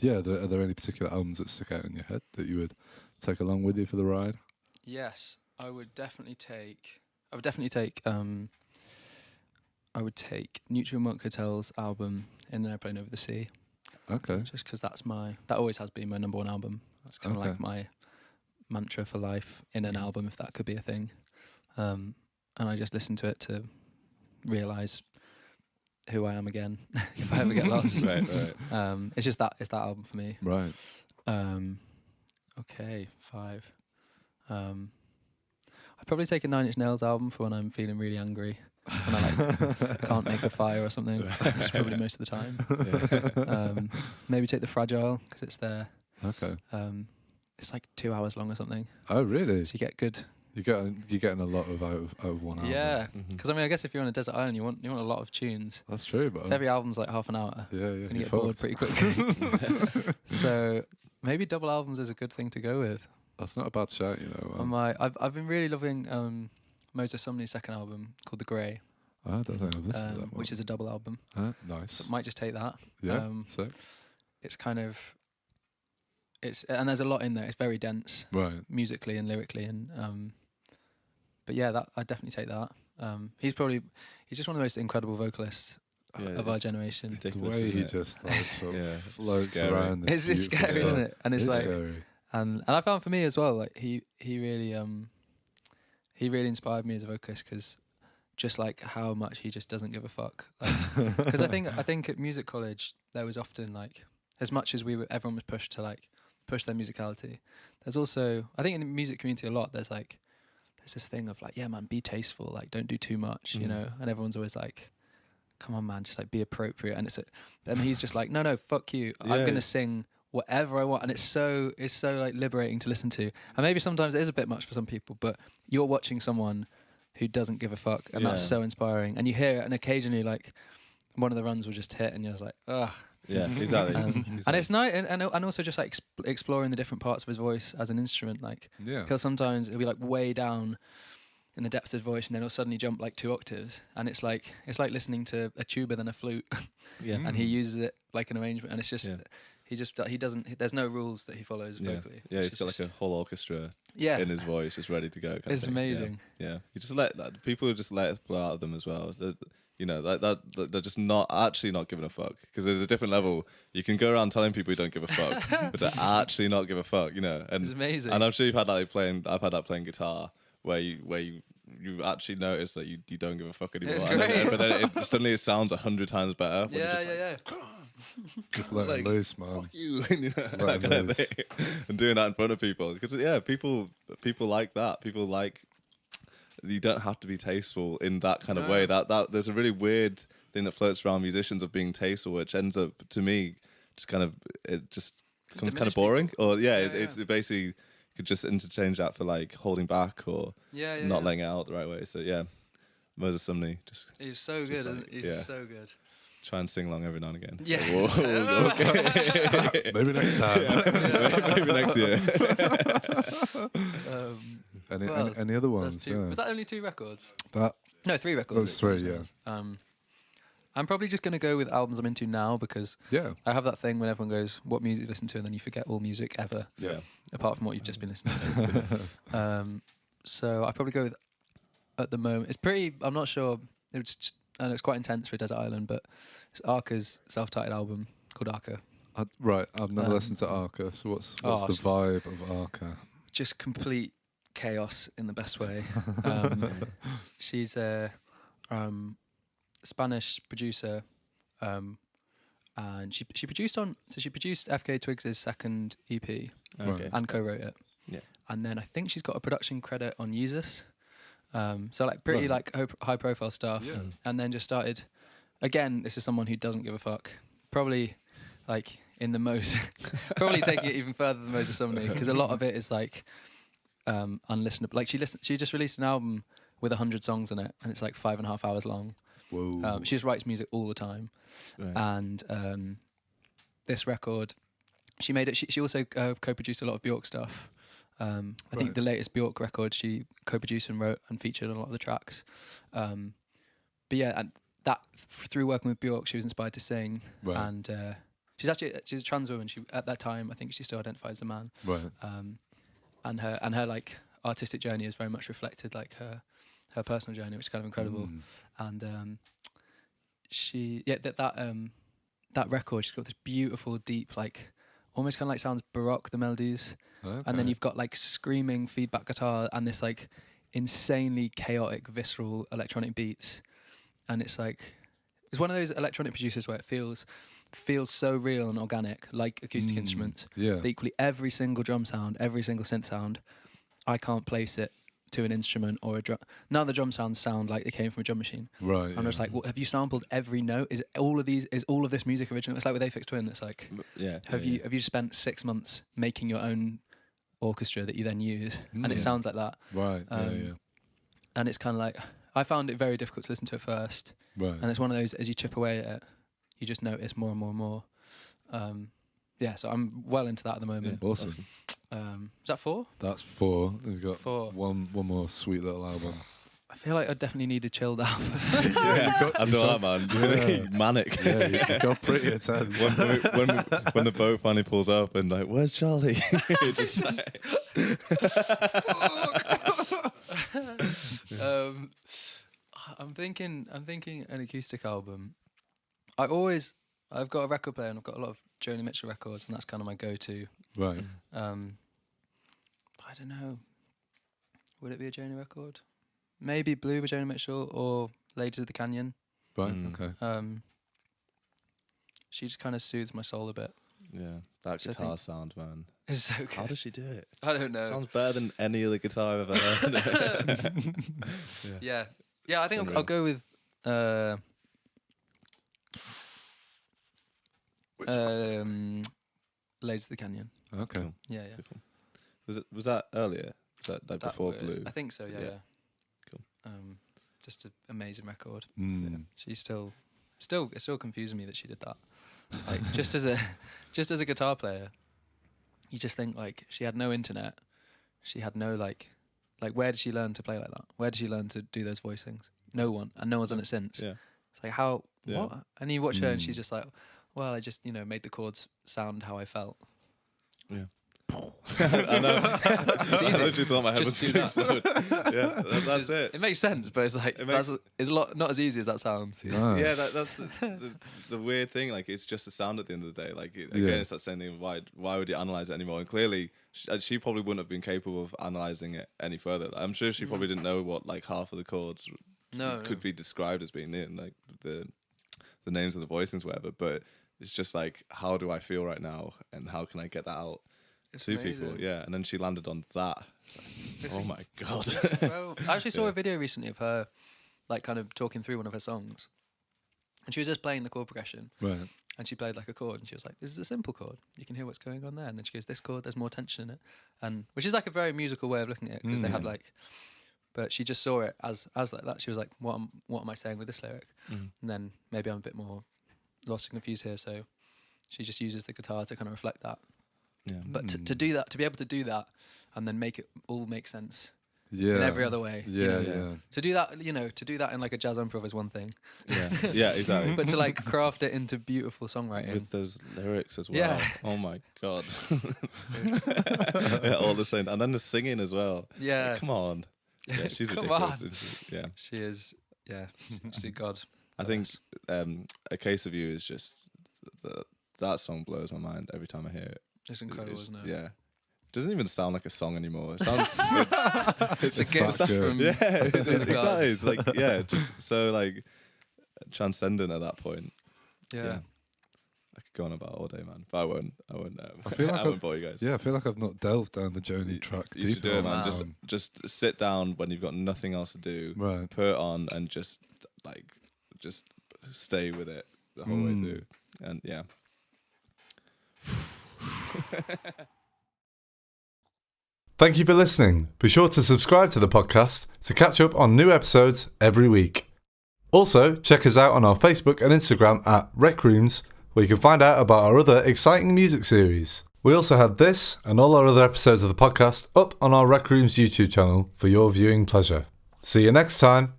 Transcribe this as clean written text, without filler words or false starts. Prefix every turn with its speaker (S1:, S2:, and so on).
S1: Yeah, are there any particular albums that stick out in your head that you would take along with you for the ride?
S2: Yes, I would definitely take. I would definitely take. I would take Neutral Milk Hotel's album In an Airplane Over the Sea.
S1: Okay.
S2: Just because that always has been my number one album. That's kind of like my mantra for life in an album, if that could be a thing. And I just listen to it to realise who I am again if I ever get lost.
S1: Right.
S2: It's that album for me.
S1: Right.
S2: Okay, 5. I'd probably take a 9 Inch Nails album for when I'm feeling really angry. When I can't make a fire or something, which is probably most of the time. Maybe take The Fragile because it's there.
S1: Okay.
S2: It's like 2 hours long or something.
S1: Oh, really?
S2: So you get good.
S1: You're getting a lot out of one album.
S2: Yeah, because I guess if you're on a desert island, you want a lot of tunes.
S1: That's true, but
S2: if every album's like half an hour,
S1: you
S2: get bored pretty quickly. So maybe double albums is a good thing to go with.
S1: That's not a bad shout, you know.
S2: I've been really loving Mozart Somni's second album called The Grey.
S1: I don't think I've listened to that one.
S2: Which is a double album.
S1: Nice.
S2: So might just take that.
S1: Yeah. So
S2: it's kind of and there's a lot in there. It's very dense,
S1: right,
S2: musically and lyrically, and but yeah, that I'd definitely take that. He's just one of the most incredible vocalists of our generation.
S1: The way he just like, sort of floats
S3: scary.
S1: around.
S2: It's scary, isn't it? And it's like,
S1: scary.
S2: and I found for me as well, like he really inspired me as a vocalist because just like how much he just doesn't give a fuck. Because I think at music college there was often like, as much as everyone was pushed to like push their musicality. There's also, I think in the music community a lot, there's this thing of like, yeah man, be tasteful, like don't do too much, you know. And everyone's always like, come on man, just like be appropriate. And he's just like, no, fuck you. I'm gonna sing whatever I want, and it's so like liberating to listen to. And maybe sometimes it is a bit much for some people, but you're watching someone who doesn't give a fuck, and that's so inspiring. And you hear it, and occasionally like one of the runs will just hit, and you're just like, ugh.
S3: Yeah, exactly.
S2: And it's nice, and also just like exploring the different parts of his voice as an instrument. Like he'll be like way down in the depths of his voice, and then he'll suddenly jump like 2 octaves, and it's like listening to a tuba than a flute. And he uses it like an arrangement, and it's just he doesn't. There's no rules that he follows vocally.
S3: Yeah, he's got like a whole orchestra in his voice, just ready to go.
S2: It's amazing.
S3: Yeah, you just let people just let it flow out of them as well. You know, that they're just not giving a fuck, because there's a different level. You can go around telling people you don't give a fuck, but to actually not give a fuck, you know. And
S2: it's amazing.
S3: And I'm sure you've had that I've had that playing guitar where you actually notice that you don't give a fuck anymore. But then suddenly it sounds 100 times better. When you're just
S1: Just let it loose, man.
S3: Fuck you. And doing that in front of people, because people like that. People like. You don't have to be tasteful in that kind of way. That there's a really weird thing that floats around musicians of being tasteful, which ends up, to me, just kind of, it just becomes kind of boring. People. Or it's basically, you could just interchange that for like holding back or not letting it out the right way. So Moses Sumney just.
S2: He's so good. Like, he's so good.
S3: Try and sing along every now and again.
S2: Yeah.
S3: So okay.
S1: Maybe next time.
S3: Maybe next year.
S1: Any other ones?
S2: Was that only 2 records?
S1: No,
S2: 3 records.
S1: Those 3, yeah.
S2: I'm probably just going to go with albums I'm into now, because I have that thing when everyone goes, what music do you listen to? And then you forget all music ever.
S3: Yeah.
S2: Apart from what you've just been listening to. So I probably go with, at the moment, it's pretty, I'm not sure, and it's quite intense for a desert island, but it's Arca's self-titled album called Arca.
S1: Right, I've never listened to Arca, so what's the vibe of Arca? Just
S2: complete chaos in the best way. She's a Spanish producer, and she produced FK Twigs' second EP and co-wrote it. Yeah, and then I think she's got a production credit on Yeezus. So like pretty like high profile stuff, and then just started. Again, this is someone who doesn't give a fuck. Probably like in the most, probably taking it even further than Moses Sumney, because a lot of it is like unlistenable. Like she just released an album with 100 songs in it, and it's like 5.5 hours long.
S1: Whoa.
S2: She just writes music all the time, and this record, she made it. She also co-produced a lot of Bjork stuff. I think the latest Bjork record she co-produced and wrote and featured on a lot of the tracks. But yeah, and that through working with Bjork, she was inspired to sing, and she's a trans woman. She at that time, I think she still identified as a man.
S1: Right.
S2: And her like artistic journey is very much reflected like her personal journey, which is kind of incredible. And that record, she's got this beautiful, deep, like almost kind of like sounds baroque, the melodies.
S1: Okay.
S2: And then you've got like screaming feedback guitar and this like insanely chaotic, visceral electronic beats. And it's like, it's one of those electronic producers where it feels so real and organic, like acoustic instruments.
S1: Yeah.
S2: But equally, every single drum sound, every single synth sound, I can't place it to an instrument or a drum. None of the drum sounds sound like they came from a drum machine.
S1: Right.
S2: And I was like, well, have you sampled every note? Is all of this music original? It's like with Aphex Twin. It's like, have you just spent 6 months making your own orchestra that you then use, and it sounds like that.
S1: Right.
S2: And it's kind of like, I found it very difficult to listen to at first.
S1: Right.
S2: And it's one of those, as you chip away at it, you just notice more and more and more. So I'm well into that at the moment.
S1: Yeah, awesome.
S2: Is that 4?
S1: That's 4. We've got
S2: 4.
S1: One more sweet little album.
S2: I feel like I definitely need a chilled album.
S3: I know that, man. Really manic.
S1: Yeah, you got pretty intense.
S3: when the boat finally pulls up and like, where's Charlie? Just like,
S2: I'm thinking an acoustic album. I've got a record player and I've got a lot of Joni Mitchell records, and that's kind of my go-to.
S1: Right.
S2: I don't know. Would it be a Joni record? Maybe Blue by Joni Mitchell or Ladies of the Canyon.
S1: Right. Okay.
S2: She just kind of soothes my soul a bit.
S3: yeah, that guitar sound, man.
S2: It's so good.
S3: How does she do it?
S2: I don't know.
S3: Sounds better than any other guitar I've ever heard.
S2: Yeah. I think I'll go with Ladies of the Canyon.
S1: Okay.
S3: Cool.
S2: Yeah.
S3: Was that earlier? Was that like before Blue?
S2: I think so. Yeah.
S3: Cool.
S2: Just an amazing record.
S1: Mm.
S2: She's still it still confuses me that she did that. Like just as a guitar player, you just think like she had no internet, she had no like where did she learn to play like that? Where did she learn to do those voicings? No one, and no one's done it since.
S3: Yeah.
S2: It's like how
S3: Yeah.
S2: what? And you watch her and she's just like, well, I just made the chords sound how I felt.
S3: Yeah. I know.
S2: It's easy.
S3: I literally thought my head was
S2: Just do
S3: going to
S2: that.
S3: explode. Yeah, that's it.
S2: It makes sense, but it's like it's a lot not as easy as that sounds.
S1: Ah.
S3: Yeah, that's the weird thing. Like, it's just a sound at the end of the day. Like, again, it's that same thing. Why would you analyze it anymore? And clearly, she probably wouldn't have been capable of analyzing it any further. I'm sure she probably didn't know what like half of the chords could be described as being in, like the names of the voicings, whatever. But it's just like, how do I feel right now, and how can I get that out to people? Yeah, and then she landed on that. Like, oh my god!
S2: Well, I actually saw a video recently of her, like, kind of talking through one of her songs, and she was just playing the chord progression.
S1: Right.
S2: And she played like a chord, and she was like, "This is a simple chord. You can hear what's going on there." And then she goes, "This chord, there's more tension in it," and which is like a very musical way of looking at it, because they had like. But she just saw it as like that. She was like, "What am I saying with this lyric?" And then maybe I'm a bit more lost and confused here, so she just uses the guitar to kind of reflect that.
S3: Yeah.
S2: But to do that, to be able to do that, and then make it all make sense
S1: Yeah.
S2: in every other way.
S1: Yeah.
S2: To do that, to do that in like a jazz improv is one thing.
S3: Yeah, exactly.
S2: But to like craft it into beautiful songwriting
S3: With those lyrics as well.
S2: Yeah.
S3: Oh my god. Yeah, all the same, and then the singing as well.
S2: Yeah.
S3: Like, come on. Yeah, she's
S2: Come
S3: ridiculous.
S2: on.
S3: Isn't she? Yeah.
S2: She is. Yeah. She's a god.
S3: I think A Case of You is just that song blows my mind every time I hear it.
S2: It's incredible, isn't it?
S3: Yeah. It doesn't even sound like a song anymore. It sounds
S2: It's a gift from
S3: exactly. It's like just so like transcendent at that point.
S2: Yeah.
S3: I could go on about it all day, man, but I won't.
S1: I feel like
S3: I won't bore you guys.
S1: Yeah, I feel like I've not delved down the Joni track
S3: You should do
S1: deeper
S3: it, man.
S1: on
S3: Just sit down when you've got nothing else to do.
S1: Right.
S3: Put it on and just stay with it the whole way through. And yeah.
S4: Thank you for listening. Be sure to subscribe to the podcast to catch up on new episodes every week. Also, check us out on our Facebook and Instagram at RecRooms, where you can find out about our other exciting music series. We also have this and all our other episodes of the podcast up on our RecRooms YouTube channel for your viewing pleasure. See you next time.